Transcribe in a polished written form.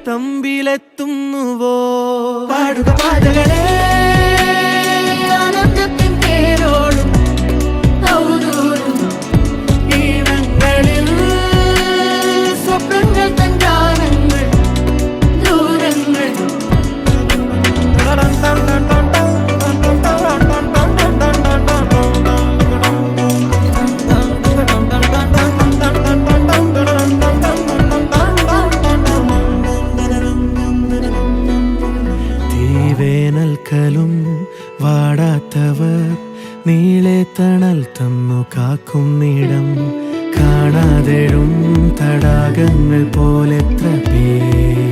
തമ്പിലെത്തുന്നുവോ? പാടുക പാതകളെ ആനന്ദത്തിൻ പേരോടും ഔദൂരും ഈണങ്ങളിൽ സ്വപ്നങ്ങൾ തൻ ഗാനങ്ങൾ ദൂരങ്ങൾ. വേനൽക്കലും വാടാത്തവർ നീളെ തണൽ തന്നു കാക്കും നീടം കാണാതെഴും തടാകങ്ങൾ പോലെത്ര പേർ